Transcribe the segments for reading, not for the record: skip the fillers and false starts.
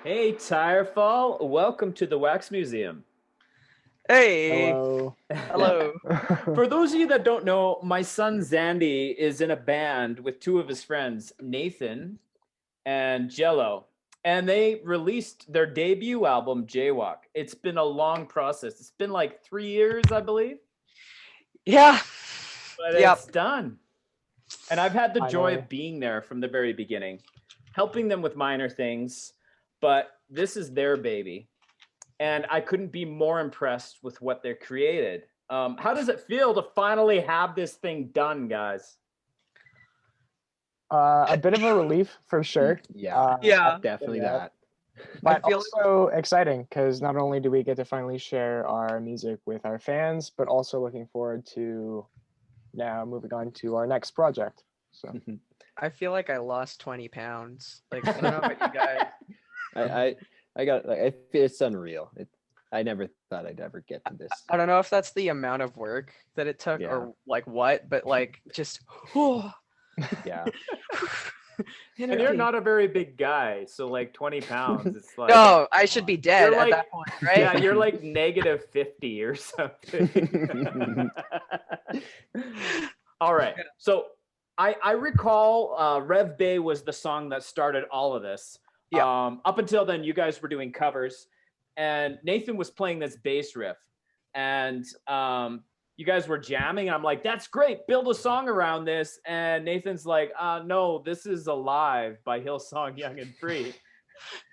Hey, Tirefall, welcome to the Wax Museum. Hey. Hello. Hello. For those of you that don't know, my son Zandy is in a band with two of his friends, Nathan and Jello, and they released their debut album, Jaywalk. It's been a long process. It's been like 3 years, I believe, Yeah. but Yep. it's done. And I've had the joy Finally. of being there from the very beginning, helping them with minor things, but this is their baby. And I couldn't be more impressed with what they're created. How does it feel to finally have this thing done, guys? A bit of a relief for sure. Yeah, Yeah. definitely yeah. that. But feel also exciting because not only do we get to finally share our music with our fans, but also looking forward to now moving on to our next project. So I feel like I lost 20 pounds. Like, I don't know about you guys. I got like it's unreal. I never thought I'd ever get to this. I don't know if that's the amount of work that it took Yeah. or like what, but like just Yeah, And you're not a very big guy, so like 20 pounds, it's like No, I should be dead You're at like- that point, right? yeah, you're like negative 50 or something. All right, so I recall Rev Bay was the song that started all of this. Yeah. Up until then, you guys were doing covers, and Nathan was playing this bass riff, and you guys were jamming. And I'm like, that's great. Build a song around this. And Nathan's like, no, this is Alive by Hillsong Young and Free.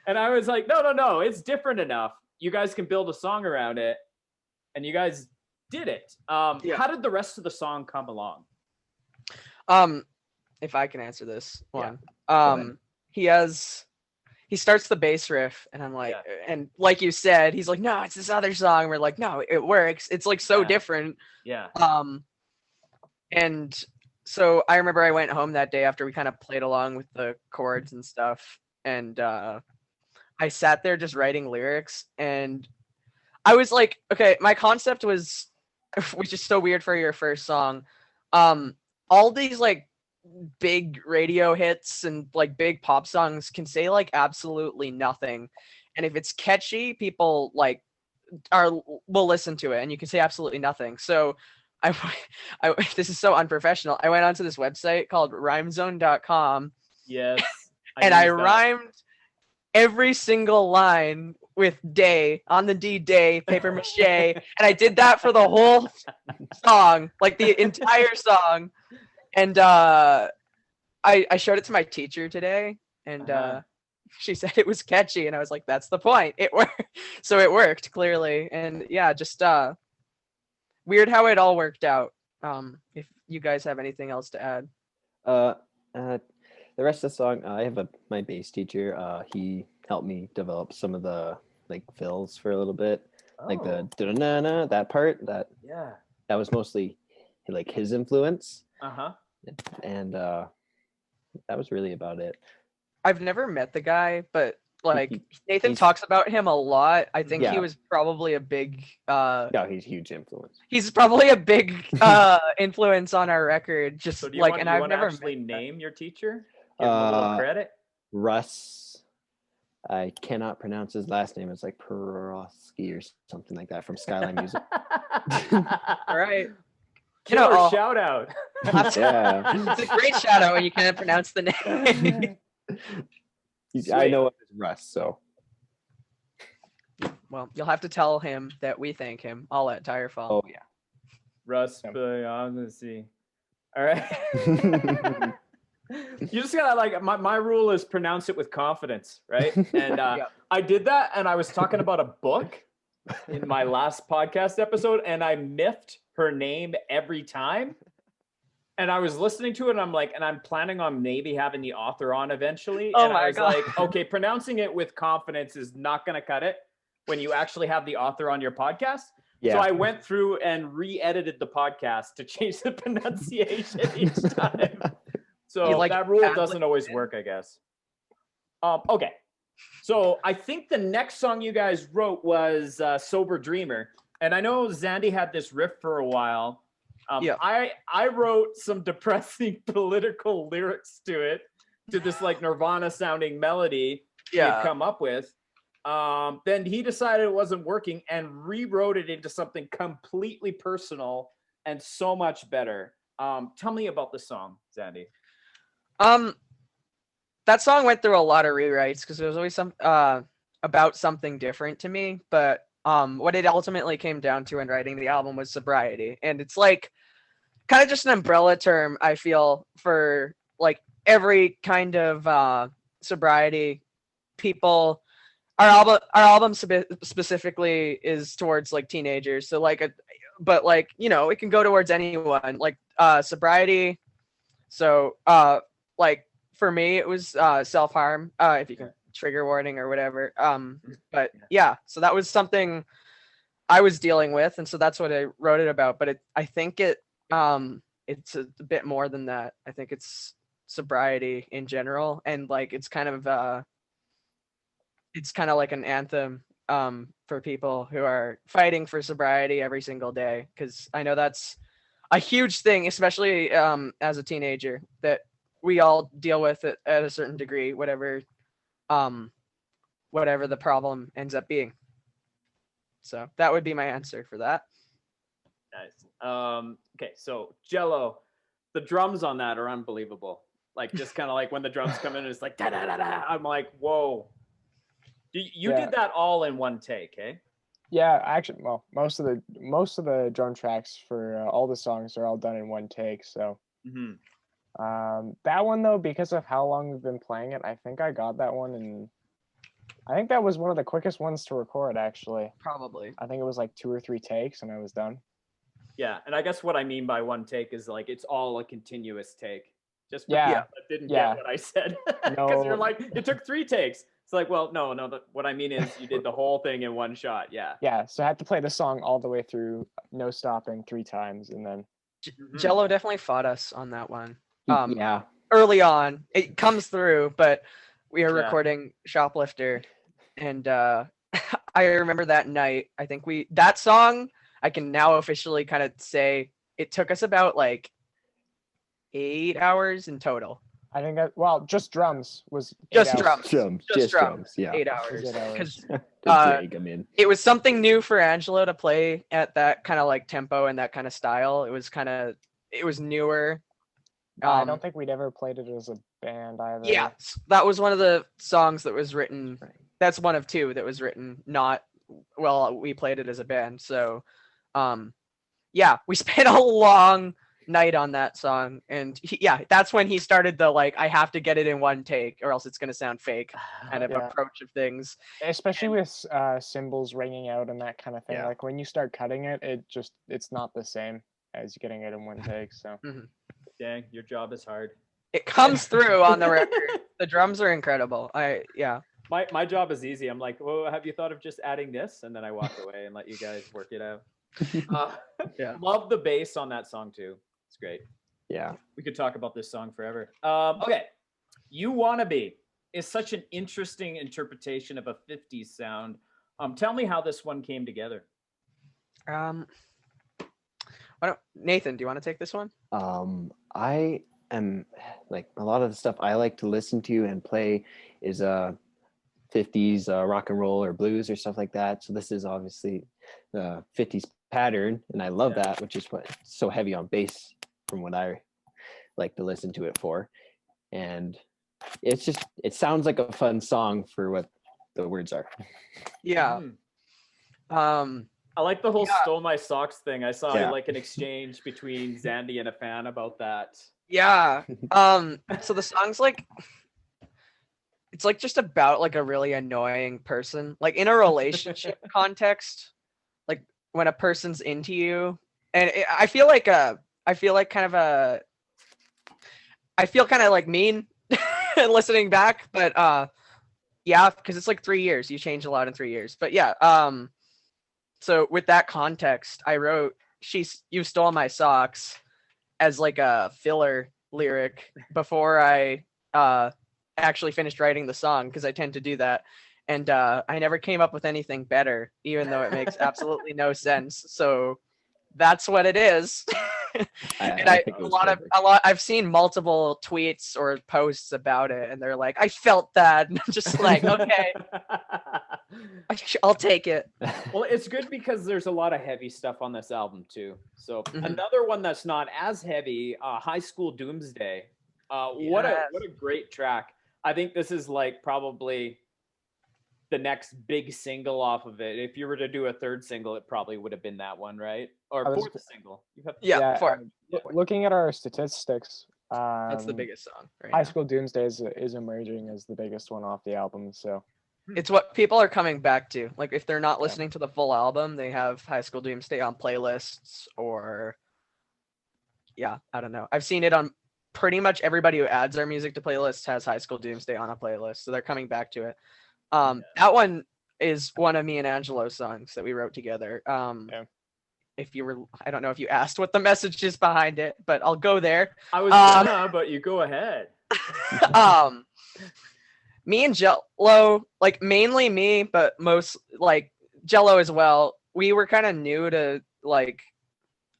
And I was like, no, it's different enough. You guys can build a song around it. And you guys did it. Yeah. How did the rest of the song come along? If I can answer this one. ahead. He starts the bass riff and I'm like, and like you said, he's like, no, it's this other song. And we're like, no, it works. It's like so Yeah. different. Yeah. And so I remember I went home that day after we kind of played along with the chords and stuff. And I sat there just writing lyrics. And I was like, okay, my concept was, which is so weird for your first song. All these like big radio hits and like big pop songs can say like absolutely nothing. And if it's catchy, people like will listen to it, and you can say absolutely nothing. So I this is so unprofessional. I went onto this website called rhymezone.com Yes. and I used that. rhymed every single line with day on the D day, paper mache. And I did that for the whole song, like the entire song. And I showed it to my teacher today, and she said it was catchy, and I was like, that's the point. It worked. So it worked clearly. And yeah, just weird how it all worked out. If you guys have anything else to add. the rest of the song, I have my bass teacher. He helped me develop some of the like fills for a little bit, like the da-na-na, that part. That was mostly like his influence. And that was really about it. I've never met the guy, but like Nathan he's- talks about him a lot. I think he Yeah. was probably a big No, he's a huge influence. he's probably a big influence on our record. Just So do you like, want, and you I've want to never actually met that. name your teacher? Give him a little credit. Russ, I cannot pronounce his last name. It's like Perowski or something like that from Skyline Music. All right. Killer I'll- shout out. Yeah. It's a great shout out when you can't pronounce the name. I know it's Russ, so Well, you'll have to tell him that we thank him. I'll let Tirefall. oh yeah. Russ, I'm gonna see. All right. You just gotta like my rule is pronounce it with confidence, right? And I did that, and I was talking about a book in my last podcast episode, and I miffed her name every time. And I was listening to it, and I'm like, and I'm planning on maybe having the author on eventually. Oh and I my was God. like, okay, pronouncing it with confidence is not gonna cut it when you actually have the author on your podcast. Yeah. So I went through and re-edited the podcast to change the pronunciation each time. So You, like, that rule ad-libbed doesn't always it? work, I guess. Okay. So I think the next song you guys wrote was Sober Dreamer. And I know Zandy had this riff for a while. Yeah. I wrote some depressing political lyrics to this like Nirvana sounding melody he had come up with. Then he decided it wasn't working and rewrote it into something completely personal and so much better. Tell me about the song, Zandy. That song went through a lot of rewrites because there was always some about something different to me. But what it ultimately came down to in writing the album was sobriety, and it's like kind of just an umbrella term, I feel, for like every kind of sobriety. People, our album specifically is towards like teenagers, so like but like, you know, it can go towards anyone, like sobriety. So like for me it was self-harm, if you can, trigger warning or whatever. But yeah, so that was something I was dealing with, and so that's what I wrote it about. But I think it's a bit more than that. I think it's sobriety in general, and like it's kind of like an anthem for people who are fighting for sobriety every single day, because I know that's a huge thing, especially as a teenager, that we all deal with it at a certain degree, whatever the problem ends up being. So that would be my answer for that. Nice. Okay, so Jello, the drums on that are unbelievable. Like just kind of like when the drums come in, it's like da da da da. I'm like, whoa. You did that all in one take, eh? Yeah, actually, well, most of the drum tracks for all the songs are all done in one take. So that one though, because of how long we've been playing it, I think I got that one, and I think that was one of the quickest ones to record. Actually, probably. I think it was like 2 or 3 takes, and I was done. Yeah, and I guess what I mean by one take is like it's all a continuous take. Just for yeah, that didn't get what I said, because you're like it took 3 takes. It's like, well, no. What I mean is you did the whole thing in one shot. Yeah. Yeah. So I had to play the song all the way through, no stopping, 3 times, and then. Jello definitely fought us on that one. Yeah. Early on, it comes through, but we are recording Shoplifter, and I remember that night. I think that song, I can now officially kind of say it took us about like 8 hours in total. I think just drums was just 8 hours. Just drums. Yeah, 8 hours. Because it was something new for Angelo to play at that kind of like tempo and that kind of style. It was newer. I don't think we'd ever played it as a band either. Yeah, that was one of the songs that was written. That's one of 2 that was written. We played it as a band. So, yeah, we spent a long night on that song, and that's when he started the like, I have to get it in one take or else it's going to sound fake kind of approach of things, especially with cymbals ringing out and that kind of thing. Like when you start cutting it, it's not the same as getting it in one take. So dang, your job is hard. It comes through on the record. The drums are incredible. My job is easy. I'm like, well, have you thought of just adding this? And then I walk away and let you guys work it out. Love the bass on that song too. It's great. Yeah. We could talk about this song forever. Okay. You Wanna Be is such an interesting interpretation of a 50s sound. Tell me how this one came together. Nathan, do you want to take this one? I am like, a lot of the stuff I like to listen to and play is 50s rock and roll or blues or stuff like that. So this is obviously the 50s pattern, and I love that, which is what's so heavy on bass from what I like to listen to it for. And it sounds like a fun song for what the words are. Yeah. I like the whole stole my socks thing. I saw like an exchange between Zandy and a fan about that. Yeah. So the song's like, it's like just about like a really annoying person, like in a relationship context, like when a person's into you. And I feel kind of like mean listening back, but because it's like 3 years. You change a lot in 3 years. But so with that context, I wrote "You Stole My Socks" as like a filler lyric before I actually finished writing the song, because I tend to do that. And I never came up with anything better, even though it makes absolutely no sense. So that's what it is. And I think it was perfect. I've seen multiple tweets or posts about it, and they're like, I felt that, and I'm just like, okay, I'll take it. Well, it's good because there's a lot of heavy stuff on this album too. So Mhm. another one that's not as heavy, High School Doomsday. What a great track. I think this is like probably the next big single off of it. If you were to do a third single, it probably would have been that one, right? Or fourth single. Yeah, fourth. Looking at our statistics, That's the biggest song. Right High now. School Doomsday is emerging as the biggest one off the album. So It's what people are coming back to. Like if they're not listening to the full album, they have High School Doomsday on playlists or I don't know. I've seen it on pretty much everybody who adds their music to playlists has High School Doomsday on a playlist. So they're coming back to it. That one is one of me and Angelo's songs that we wrote together. If you were, I don't know if you asked what the message is behind it, but I'll go there. I was gonna, but you go ahead. Me and Jello, like mainly me, but most like Jello as well. We were kind of new to like,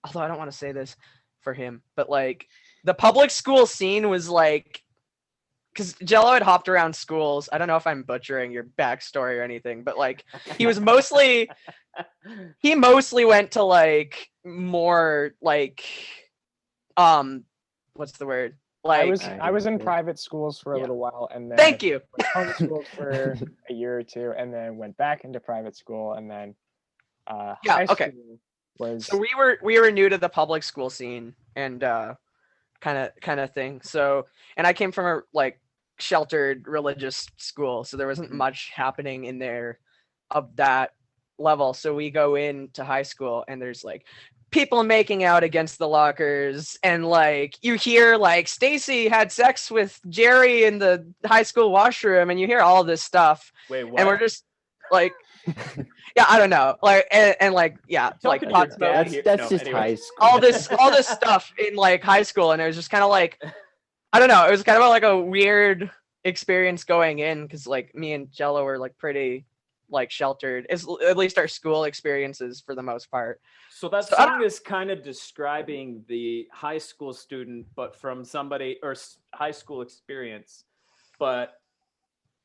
although I don't want to say this for him, but like the public school scene was like, because Jello had hopped around schools. I don't know if I'm butchering your backstory or anything, but like he mostly went to like more like what's the word? Like I was in private schools for a little while, and then thank you. Public schools for a year or two, and then went back into private school, and then high school was. So we were new to the public school scene and kind of thing. So and I came from a like sheltered religious school, so there wasn't much happening in there of that level. So we go into high school, and there's like people making out against the lockers, and like you hear like Stacy had sex with Jerry in the high school washroom, and you hear all this stuff. Wait, what? And we're just like I don't know, like and like like that's just high school. all this stuff in like high school, and it was just kind of like I don't know, it was kind of like a weird experience going in, because like me and Jello were like pretty like sheltered, at least our school experiences for the most part. So that song is kind of describing the high school student, but from somebody or high school experience, but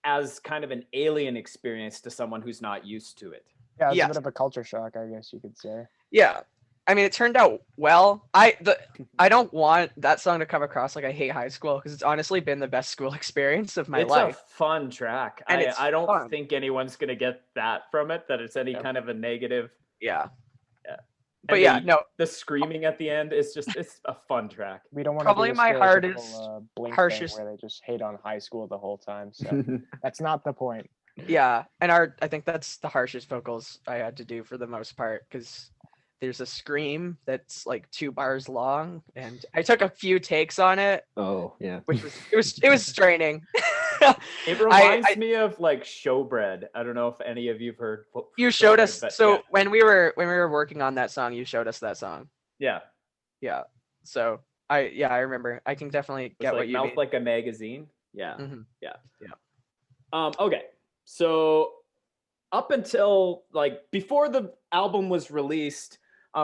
as kind of an alien experience to someone who's not used to it. Yeah, it's a bit of a culture shock, I guess you could say. Yeah. I mean, it turned out well. I don't want that song to come across like I hate high school, because it's honestly been the best school experience of my life. It's a fun track. And I don't think anyone's going to get that from it, that it's any kind of a negative. Yeah. But and the screaming at the end is just, it's a fun track. We don't want probably to do my hardest, Blink harshest thing where they just hate on high school the whole time. So that's not the point. Yeah, and I think that's the harshest vocals I had to do for the most part, because there's a scream that's like 2 bars long, and I took a few takes on it. Oh yeah, which was it was straining. It reminds me of like Showbread. I don't know if any of you've heard. You showed us. So when we were working on that song, you showed us that song. Yeah. So I remember. I can definitely get what you mean. Mouth like a magazine. Yeah. Mm-hmm. Yeah. Okay. So up until like before the album was released,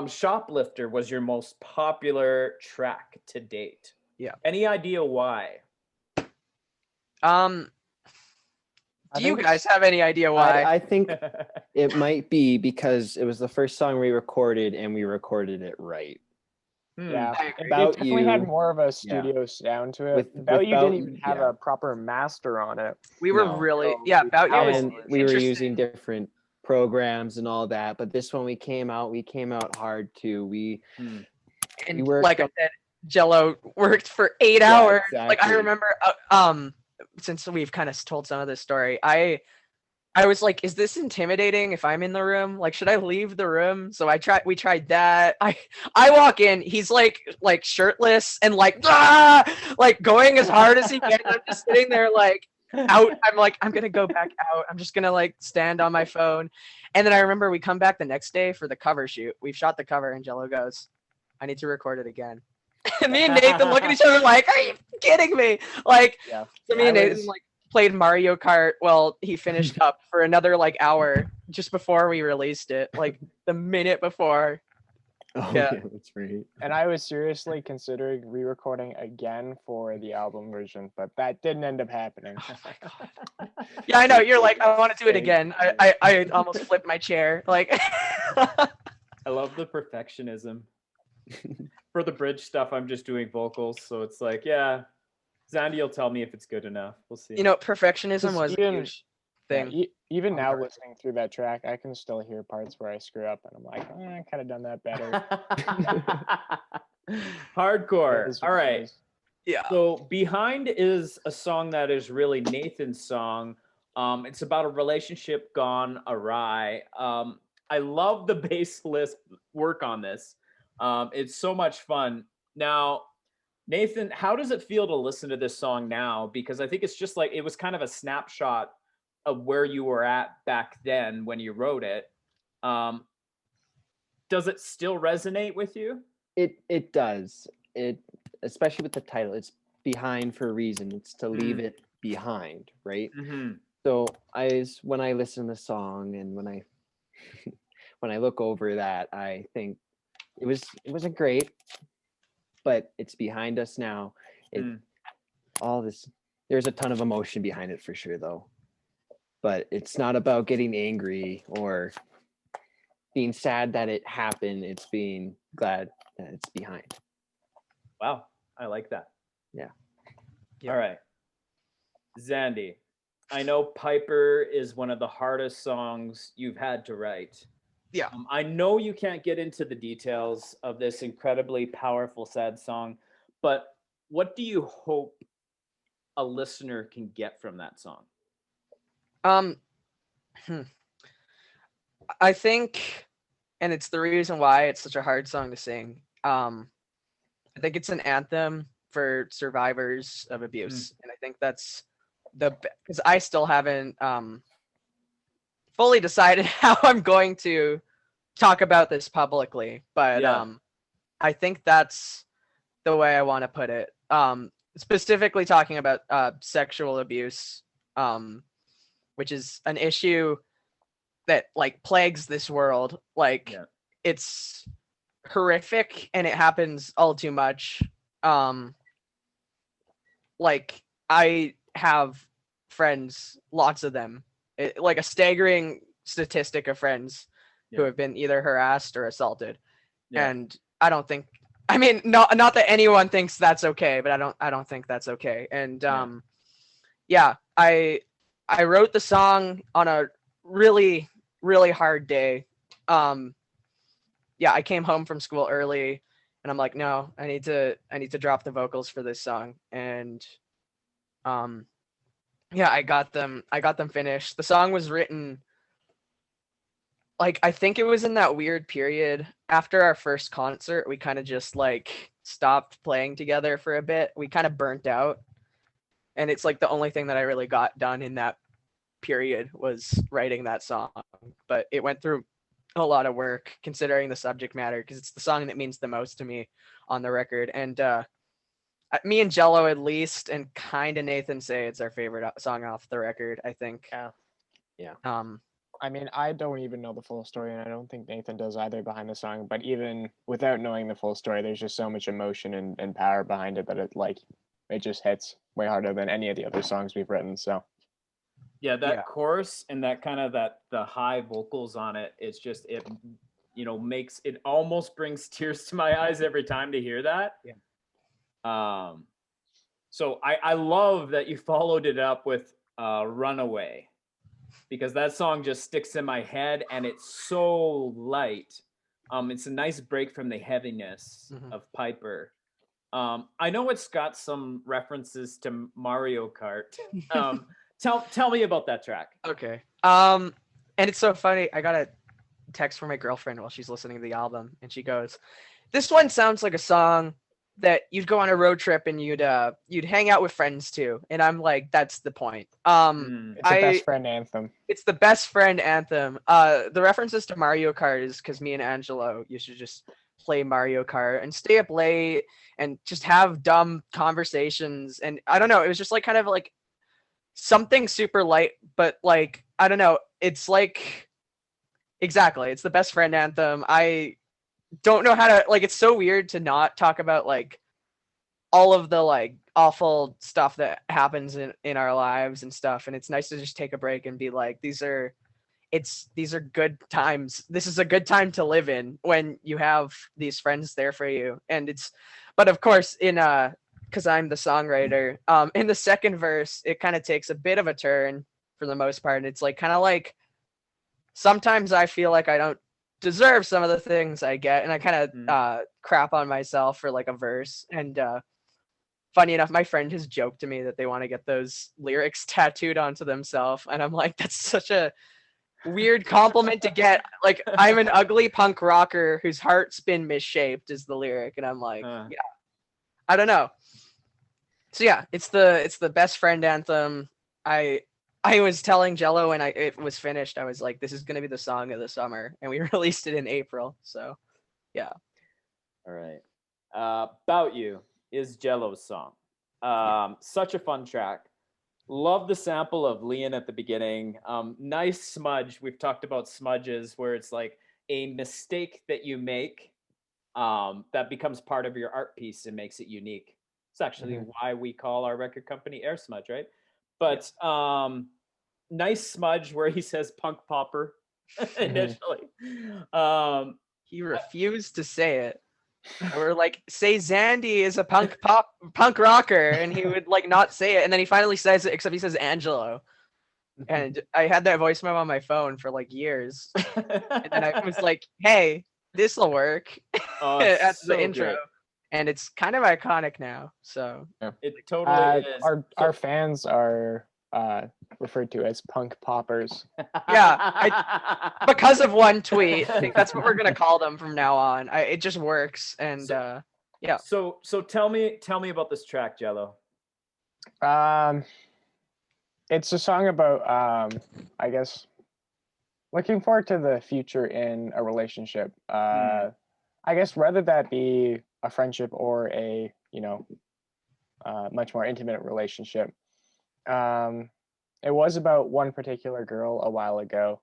Shoplifter was your most popular track to date. Yeah. Any idea why? Do you guys have any idea why? I think it might be because it was the first song we recorded, and we recorded it right. Yeah, About it definitely had more of a studio sound to it. About You didn't even have a proper master on it. We were About You was we were using different programs and all that, but this one we came out hard too. We worked, like I said, Jello worked for 8 hours. Exactly. Like I remember since we've kind of told some of this story, I was like, is this intimidating if I'm in the room? Like, should I leave the room? So we tried that. I walk in, he's like shirtless and like going as hard as he can. I'm just sitting there like out. I'm like, I'm gonna go back out. I'm just gonna like stand on my phone. And then I remember we come back the next day for the cover shoot. We've shot the cover, and Jello goes, I need to record it again. And me and Nathan look at each other like, are you kidding me? Like, so me and Nathan like played Mario Kart while he finished up for another like hour just before we released it, like the minute before. Oh Yeah. yeah, that's right. And I was seriously considering re-recording again for the album version, but that didn't end up happening. Oh my god. Yeah, I know. You're like, I want to do it again. I almost flipped my chair. Like, I love the perfectionism. For the bridge stuff, I'm just doing vocals, so it's like, yeah, Zandy will tell me if it's good enough. We'll see. you know, perfectionism was a Even- huge Yeah, thing. even on now, the- listening through that track, I can still hear parts where I screw up, and I'm like, I could have done that better. Hardcore. It is All what it right. is. Yeah. So Behind is a song that is really Nathan's song. It's about a relationship gone awry. I love the bassist work on this. It's so much fun. Now, Nathan, how does it feel to listen to this song now? Because I think it's just like, it was kind of a snapshot of where you were at back then when you wrote it. Does it still resonate with you? It does. It, especially with the title, it's behind for a reason. It's to leave it behind, right? Mm-hmm. So when I listen to the song and when I when I look over that, I think it wasn't great, but it's behind us now. All this, there's a ton of emotion behind it for sure though. But it's not about getting angry or being sad that it happened. It's being glad that it's behind. Wow, I like that. Yeah. All right. Zandy, I know Piper is one of the hardest songs you've had to write. Yeah. I know you can't get into the details of this incredibly powerful, sad song, but what do you hope a listener can get from that song? I think, and it's the reason why it's such a hard song to sing. I think it's an anthem for survivors of abuse, and I think that's because I still haven't fully decided how I'm going to talk about this publicly, but I think that's the way I want to put it. Specifically talking about sexual abuse, which is an issue that like plagues this world. Like it's horrific and it happens all too much. Like I have friends, lots of them, like a staggering statistic of friends who have been either harassed or assaulted. And I don't think, I mean, not that anyone thinks that's okay, but I don't think that's okay. And I wrote the song on a really, really hard day. I came home from school early and I'm like, no, I need to drop the vocals for this song. And I got them finished. The song was written, like, I think it was in that weird period after our first concert. We kind of just like stopped playing together for a bit. We kind of burnt out, and it's like the only thing that I really got done in that period was writing that song. But it went through a lot of work considering the subject matter, because it's the song that means the most to me on the record. And me and Jello, at least, and kind of Nathan, say it's our favorite song off the record, I think. Yeah. I mean, I don't even know the full story, and I don't think Nathan does either behind the song. But even without knowing the full story, there's just so much emotion and power behind it that it just hits way harder than any of the other songs we've written. So that chorus and that kind of the high vocals on it, it's just, it makes it, almost brings tears to my eyes every time to hear that. So I love that you followed it up with Runaway, because that song just sticks in my head and it's so light. It's a nice break from the heaviness of Piper. I know it's got some references to Mario Kart. Tell me about that track. Okay. And it's so funny. I got a text from my girlfriend while she's listening to the album, and she goes, "This one sounds like a song that you'd go on a road trip and you'd hang out with friends to." And I'm like, that's the point. It's a best friend anthem. It's the best friend anthem. The references to Mario Kart is because me and Angelo used to just play Mario Kart and stay up late and just have dumb conversations. And I don't know, it was just like kind of like something super light, but like, I don't know, it's like, exactly, it's the best friend anthem. I don't know how to, like, it's so weird to not talk about like all of the like awful stuff that happens in our lives and stuff, and it's nice to just take a break and be like, these are good times. This is a good time to live in when you have these friends there for you. And but of course, because I'm the songwriter, in the second verse, it kind of takes a bit of a turn for the most part. And it's like kind of like sometimes I feel like I don't deserve some of the things I get, and I kind of crap on myself for like a verse. And funny enough, my friend has joked to me that they want to get those lyrics tattooed onto themselves, and I'm like, that's such a weird compliment to get. Like, I'm an ugly punk rocker whose heart's been misshaped is the lyric, and I'm like, yeah, I don't know. So yeah, it's the best friend anthem. I was telling Jello when it was finished, I was like, this is gonna be the song of the summer, and we released it in April. So yeah. All right. About You is Jello's song. Such a fun track. Love the sample of Leon at the beginning. Nice smudge. We've talked about smudges where it's like a mistake that you make that becomes part of your art piece and makes it unique. It's actually why we call our record company Air Smudge, right? But nice smudge where he says punk popper initially. He refused to say it. We're like, say Zandy is a punk rocker, and he would like not say it, and then he finally says it, except he says Angelo. And I had that voice memo on my phone for like years, and then I was like, hey, this'll work. That's so the intro. Good. And it's kind of iconic now. So it totally is. Our fans are referred to as punk poppers. Yeah, because of one tweet. I think that's what we're gonna call them from now on. It just works, and yeah. So tell me about this track, Jello. It's a song about I guess looking forward to the future in a relationship. I guess whether that be a friendship or a much more intimate relationship. It was about one particular girl a while ago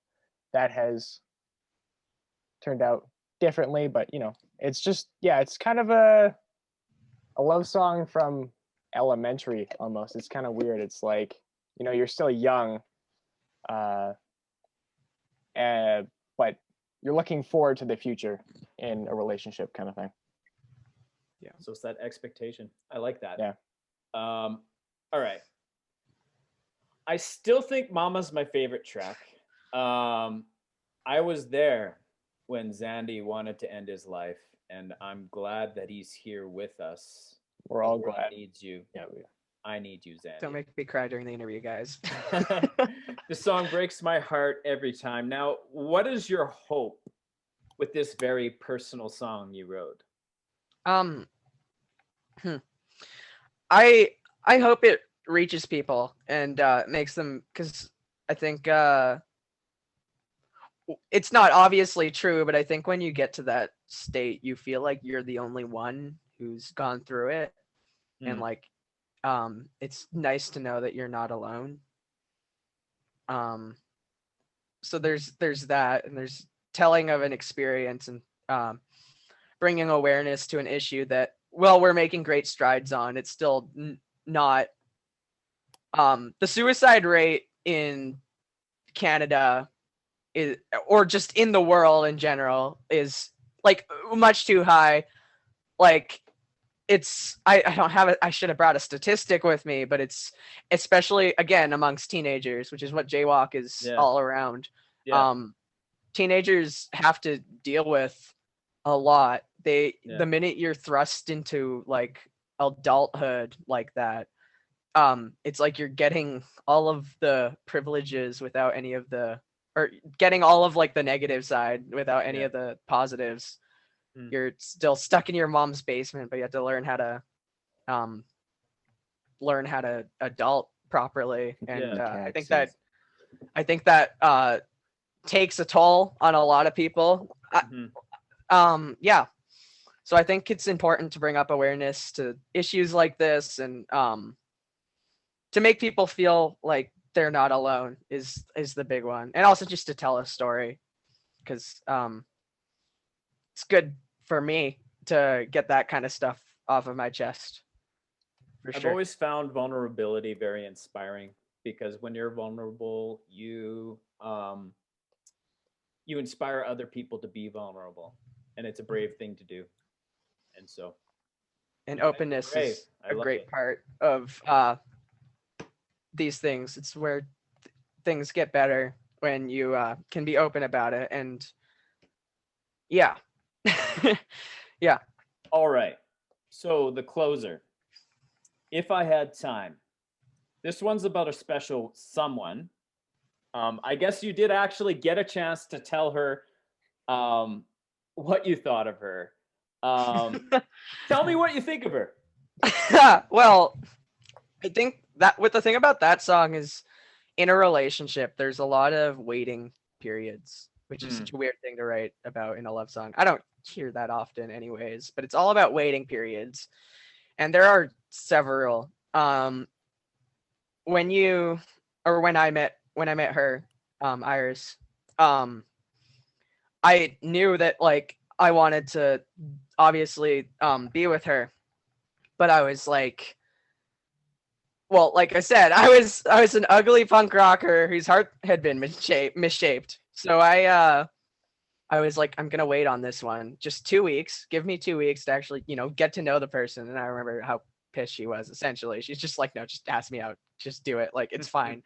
that has turned out differently, but it's just, it's kind of a love song from elementary almost. It's kind of weird. It's like, you're still young, but you're looking forward to the future in a relationship kind of thing. Yeah. So it's that expectation. I like that. Yeah. All right. I still think Mama's my favorite track. I was there when Zandy wanted to end his life, and I'm glad that he's here with us. We're all glad. Needs you. Yeah, we are. I need you, Zandy. Don't make me cry during the interview, guys. The song breaks my heart every time. Now, what is your hope with this very personal song you wrote? I hope it reaches people and makes them, because I think it's not obviously true, but I think when you get to that state, you feel like you're the only one who's gone through it, and like it's nice to know that you're not alone. So there's that, and there's telling of an experience, and bringing awareness to an issue that, well, we're making great strides on. It's still not the suicide rate in Canada is, or just in the world in general, is like much too high. Like, it's I don't have it. I should have brought a statistic with me, but it's especially again amongst teenagers, which is what Jaywalk is all around. Yeah. Teenagers have to deal with a lot. The minute you're thrust into like adulthood like that, it's like you're getting all of the privileges without any of the, or getting all of like the negative side without any of the positives. You're still stuck in your mom's basement, but you have to learn how to adult properly. And I think that takes a toll on a lot of people. Yeah. So I think it's important to bring up awareness to issues like this, and to make people feel like they're not alone is the big one. And also just to tell a story, because it's good for me to get that kind of stuff off of my chest. For I've sure. always found vulnerability very inspiring, because when you're vulnerable, you inspire other people to be vulnerable, and it's a brave thing to do. And so, And you guys are openness brave. is I a love great it. part of these things. It's where things get better when you can be open about it. And yeah. Yeah. All right. So the closer. If I had time. This one's about a special someone. I guess you did actually get a chance to tell her what you thought of her. Tell me what you think of her. Well, I think that the thing about that song is, in a relationship, there's a lot of waiting periods, which is such a weird thing to write about in a love song. I don't hear that often anyways, but it's all about waiting periods. And there are several. When I met her, Iris, I knew that like I wanted to obviously be with her, but I was like, well, like I said, I was an ugly punk rocker whose heart had been misshaped. So I was like, I'm gonna wait on this one. Just 2 weeks. Give me 2 weeks to actually, get to know the person. And I remember how pissed she was. Essentially, she's just like, no, just ask me out. Just do it. Like, it's fine.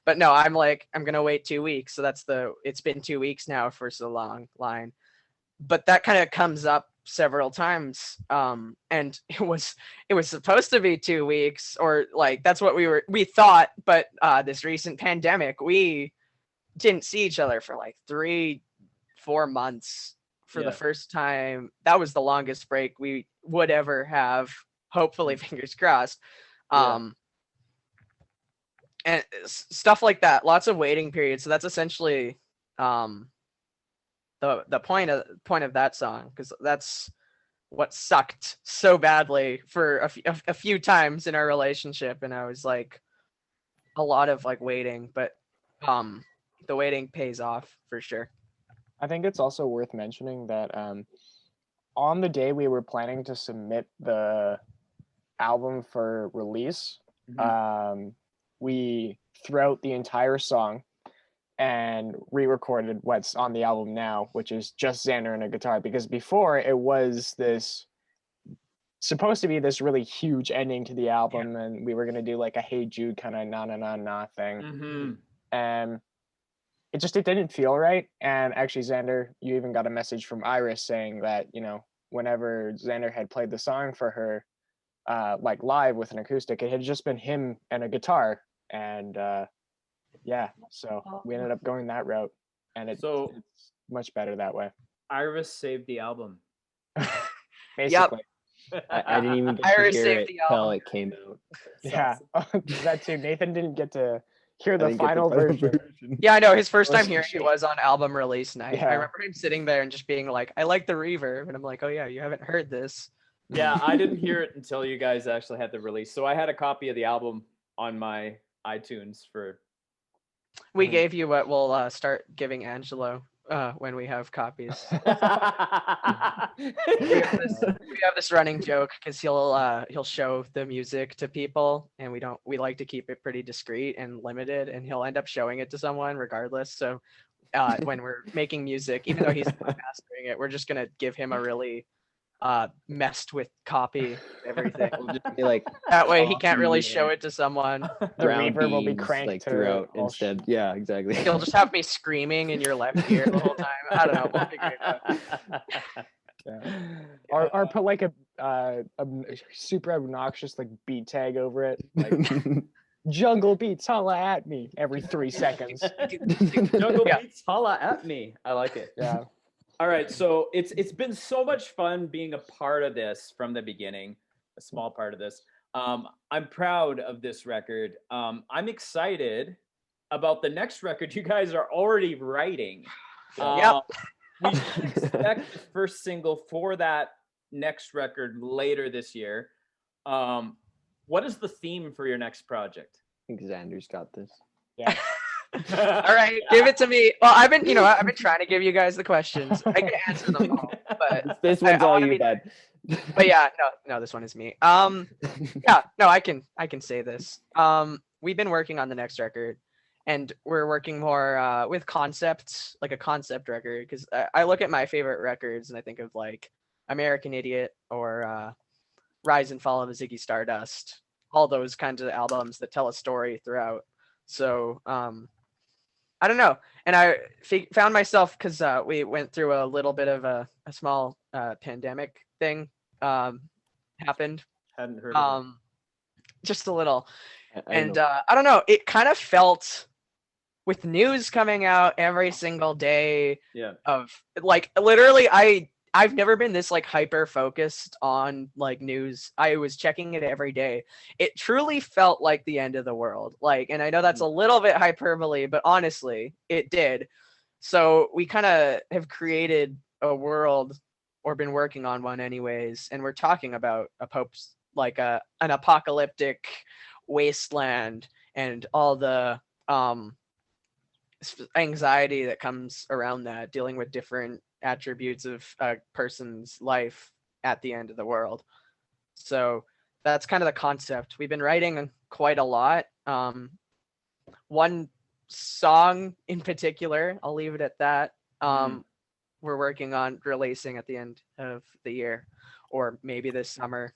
But no, I'm like, I'm gonna wait 2 weeks. So it's been 2 weeks now for so long line. But that kind of comes up several times. And it was supposed to be 2 weeks, or like that's what we thought. But this recent pandemic, we didn't see each other for like 3-4 months for the first time. That was the longest break we would ever have, hopefully, fingers crossed. And stuff like that, lots of waiting periods. So that's essentially the point of that song, because that's what sucked so badly for a few times in our relationship. And I was like, a lot of like waiting, but the waiting pays off for sure. I think it's also worth mentioning that on the day we were planning to submit the album for release, we threw out the entire song and re-recorded what's on the album now, which is just Xander and a guitar, because before it was supposed to be this really huge ending to the album, and we were going to do like a Hey Jude kind of na na na na thing. And it didn't feel right. And actually, Xander, you even got a message from Iris saying that, whenever Xander had played the song for her, like live with an acoustic, it had just been him and a guitar. And so we ended up going that route, and it's much better that way. Iris saved the album. Basically. I didn't even get to hear it until it came out. That too. Nathan didn't get to hear the final version. Yeah, I know. His first time hearing it was on album release night. I remember him sitting there and just being like, I like the reverb. And I'm like, oh yeah, you haven't heard this. Yeah, I didn't hear it until you guys actually had the release. So I had a copy of the album on my iTunes for... We gave you what we'll start giving Angelo when we have copies. we have this running joke because he'll show the music to people, and we like to keep it pretty discreet and limited, and he'll end up showing it to someone regardless. So when we're making music, even though he's mastering it, we're just gonna give him a really messed with copy and everything. We'll just be like, that way he can't really show it to someone. The reverb will be cranked like throughout instead. Yeah, exactly. He'll just have me screaming in your left ear the whole time. I don't know. We'll figure it out. Or put like a super obnoxious like beat tag over it, like jungle beats holla at me every 3 seconds. Jungle beats holla at me. I like it. Yeah. All right, so it's been so much fun being a part of this from the beginning, a small part of this. I'm proud of this record. I'm excited about the next record you guys are already writing. We should expect the first single for that next record later this year. What is the theme for your next project? I think Xander's got this. Yeah. All right, give it to me. Well, I've been trying to give you guys the questions. I can answer them all, but This one's all you, bud. But yeah, no, this one is me. Yeah, no, I can say this. We've been working on the next record, and we're working more with concepts, like a concept record, because I look at my favorite records and I think of like American Idiot or Rise and Fall of Ziggy Stardust, all those kinds of albums that tell a story throughout. So I don't know, and I found myself, because we went through a little bit of a small pandemic thing happened. Hadn't heard of it. Just a little. I don't know, it kind of felt, with news coming out every single day, of like, literally I've never been this like hyper focused on like news. I was checking it every day. It truly felt like the end of the world. Like, and I know that's a little bit hyperbole, but honestly, it did. So we kind of have created a world, or been working on one anyways, and we're talking about an apocalyptic wasteland and all the anxiety that comes around that, dealing with different attributes of a person's life at the end of the world. So that's kind of the concept. We've been writing quite a lot. One song in particular, I'll leave it at that, we're working on releasing at the end of the year, or maybe this summer.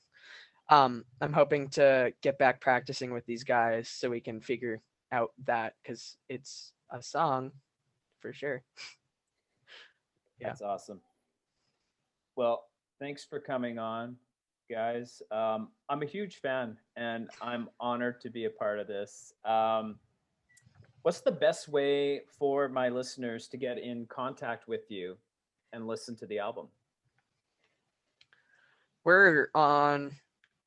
I'm hoping to get back practicing with these guys so we can figure out that, because it's a song for sure. Yeah. That's awesome. Well, thanks for coming on, guys. I'm a huge fan, and I'm honored to be a part of this. What's the best way for my listeners to get in contact with you and listen to the album? We're on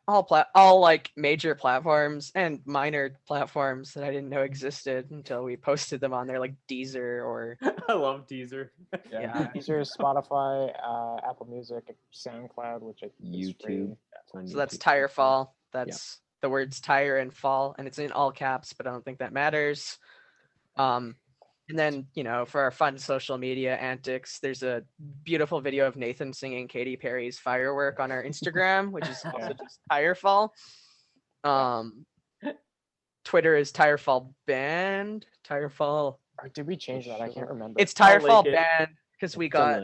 all like major platforms and minor platforms that I didn't know existed until we posted them on there, like Deezer or I love Deezer. Yeah. Deezer, Spotify, Apple Music, SoundCloud, which I think is free. YouTube. So that's Tirefall. That's the words tire and fall, and it's in all caps, but I don't think that matters. And then, for our fun social media antics, there's a beautiful video of Nathan singing Katy Perry's Firework on our Instagram, which is also just Tirefall. Twitter is Tirefall Band. Tirefall. Or did we change that? I can't remember. It's Tirefall Band, because we got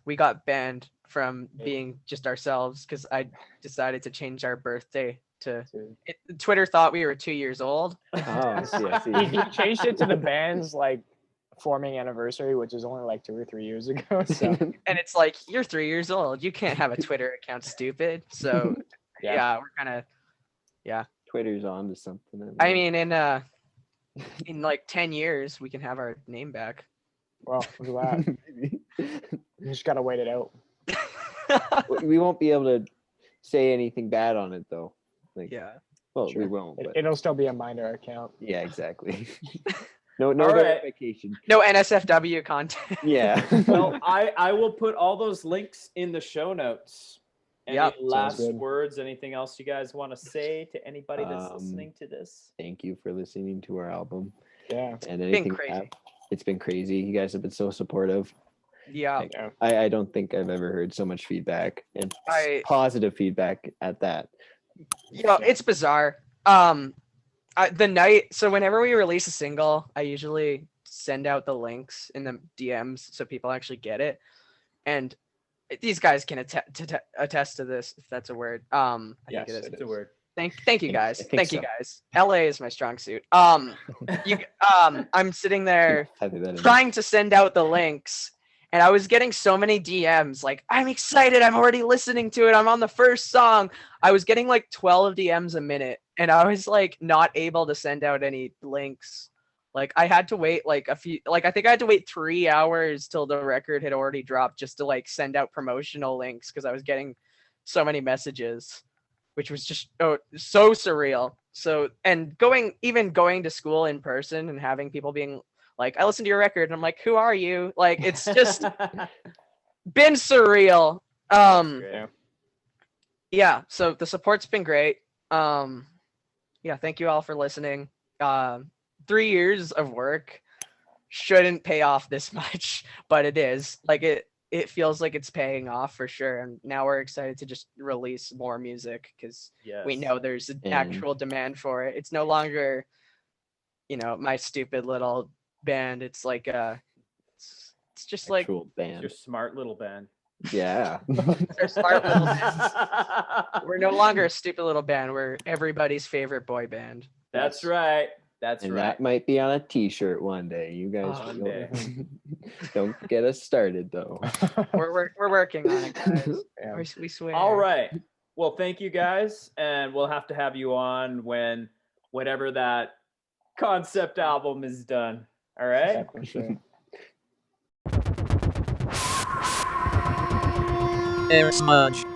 we got banned from being just ourselves, because I decided to change our birthday to Twitter thought we were 2 years old. Oh, I see. He changed it to the band's like forming anniversary, which is only like 2 or 3 years ago. So and it's like, you're 3 years old, you can't have a Twitter account, stupid. So we're kind of Twitter's on to something. I mean, in like 10 years we can have our name back. Well, look at that. You just gotta wait it out. We won't be able to say anything bad on it though. Well, Sure. we won't. But It'll still be a minor account. yeah, exactly. No All right. verification. No NSFW content. Yeah. Well, I will put all those links in the show notes. Any last good. words? Anything else you guys want to say to anybody that's listening to this? Thank you for listening to our album. Yeah. And It's been anything crazy. it's been crazy. You guys have been so supportive. Yeah. I don't think I've ever heard so much feedback, and positive feedback at that. It's bizarre. The night, so whenever we release a single, I usually send out the links in the DMs so people actually get it. And these guys can attest to this, if that's a word. I Yes, think it is. it's a word. Thank you guys. I think Thank so. you guys. LA is my strong suit. I'm sitting there trying to send out the links, and I was getting so many DMs like, I'm excited, I'm already listening to it, I'm on the first song. I was getting like 12 DMs a minute, and I was like not able to send out any links. Like I had to wait I think I had to wait 3 hours till the record had already dropped just to like send out promotional links, because I was getting so many messages, which was just so surreal. So, and going to school in person and having people being like, I listened to your record, and I'm like, who are you? Like, it's just been surreal. Yeah, so the support's been great. Thank you all for listening. Don't 3 years of work shouldn't pay off this much, but it is. Like it feels like it's paying off for sure. And now we're excited to just release more music because we know there's an actual demand for it. It's no longer, my stupid little band. It's like it's just like band. Your smart little band. Yeah. Our smart little band. We're no longer a stupid little band. We're everybody's favorite boy band. That's right. And that might be on a T-shirt one day. You guys don't get us started though. We're working on it, guys. We swear. All right. Well, thank you guys, and we'll have to have you on whenever that concept album is done. All right. Yeah, for sure. Air Smudge.